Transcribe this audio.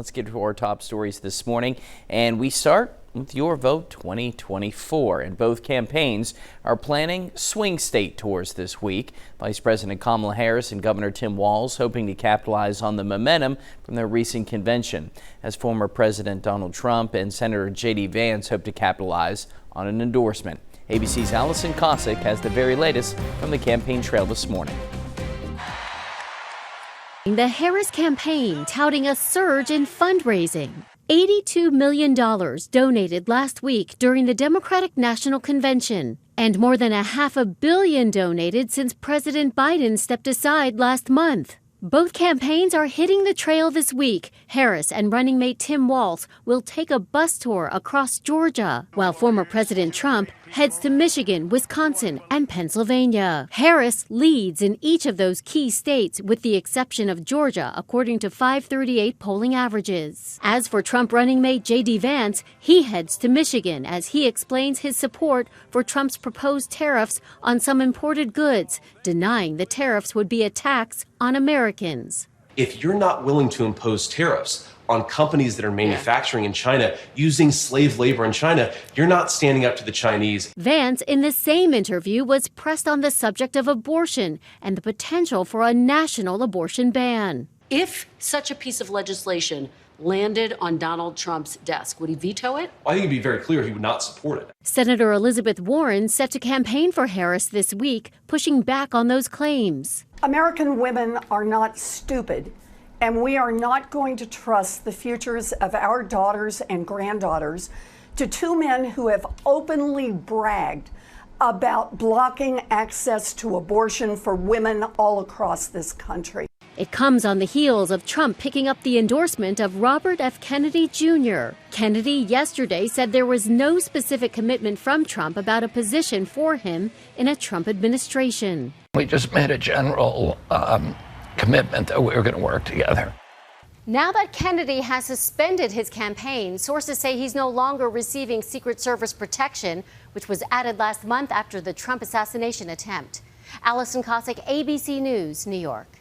Let's get to our top stories this morning, and we start with Your Vote 2024. And both campaigns are planning swing state tours this week. Vice President Kamala Harris and Governor Tim Walz hoping to capitalize on the momentum from their recent convention, as former President Donald Trump and Senator J.D. Vance hope to capitalize on an endorsement. ABC's Allison Cossack has the very latest from the campaign trail this morning. The Harris campaign touting a surge in fundraising. $82 million donated last week during the Democratic National Convention, and more than $500 million donated since President Biden stepped aside last month. Both campaigns are hitting the trail this week. Harris and running mate Tim Walz will take a bus tour across Georgia, while former President Trump heads to Michigan, Wisconsin, and Pennsylvania. Harris leads in each of those key states, with the exception of Georgia, according to 538 polling averages. As for Trump running mate J.D. Vance, he heads to Michigan as he explains his support for Trump's proposed tariffs on some imported goods, denying the tariffs would be a tax on Americans. If you're not willing to impose tariffs on companies that are manufacturing in China, using slave labor in China, you're not standing up to the Chinese. Vance, in the same interview, was pressed on the subject of abortion and the potential for a national abortion ban. If such a piece of legislation landed on Donald Trump's desk, would he veto it? I think it'd be very clear he would not support it. Senator Elizabeth Warren set to campaign for Harris this week, pushing back on those claims. American women are not stupid, and we are not going to trust the futures of our daughters and granddaughters to two men who have openly bragged about blocking access to abortion for women all across this country. It comes on the heels of Trump picking up the endorsement of Robert F. Kennedy Jr. Kennedy yesterday said there was no specific commitment from Trump about a position for him in a Trump administration. We just made a general commitment that we were going to work together. Now that Kennedy has suspended his campaign, sources say he's no longer receiving Secret Service protection, which was added last month after the Trump assassination attempt. Allison Cossack, ABC News, New York.